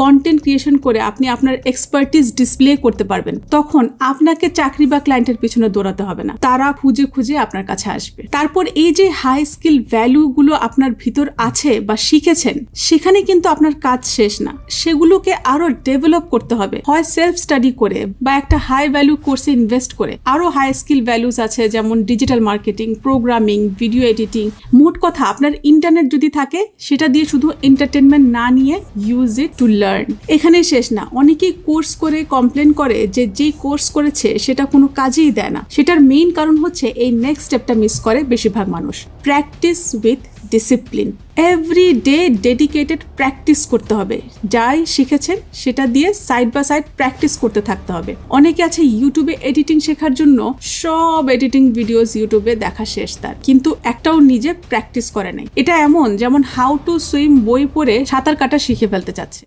Content creation করে আপনি আপনার এক্সপার্টিস ডিসপ্লে করতে পারবেন, তখন আপনাকে চাকরি বা ক্লায়েন্টের পিছনে দৌড়াতে হবে না, তারা খুঁজে খুঁজে আপনার কাছে আসবে। তারপর এই যে হাই স্কিল ভ্যালুগুলো আপনার ভিতর আছে বা শিখেছেন, সেখানে কিন্তু আপনার কাজ শেষ না, সেগুলোকে আরো ডেভেলপ করতে হবে, হয় সেলফ স্টাডি করে বা একটা হাই ভ্যালু কোর্সে ইনভেস্ট করে। আরো হাই স্কিল ভ্যালুস আছে, যেমন digital marketing, programming, video editing. মোট কথা, আপনার ইন্টারনেট যদি থাকে, সেটা দিয়ে শুধু এন্টারটেনমেন্ট না নিয়ে ইউজ ইট টু লার্ন। এখানে শেষ না, অনেকেই কোর্স করে কমপ্লেন করে যে যেই কোর্স করেছে সেটা কোনো কাজেই দেয় না। সেটার মেইন কারণ হচ্ছে এই নেক্সট স্টেপটা মিস করে বেশিরভাগ মানুষ। Practice with discipline. Every day dedicated practice করতে হবে। যাই শিখেছেন সেটা দিয়ে সাইড বাই সাইড প্র্যাকটিস করতে থাকতে হবে। অনেকে আছে ইউটিউবে এডিটিং শেখার জন্য সব এডিটিং ভিডিওস ইউটিউবে দেখা শেষ তার, কিন্তু একটাও নিজে প্র্যাকটিস করে নাই। এটা এমন যেমন হাউ টু সুইম বই পড়ে সাঁতার কাটা শিখে ফেলতে চাচ্ছে।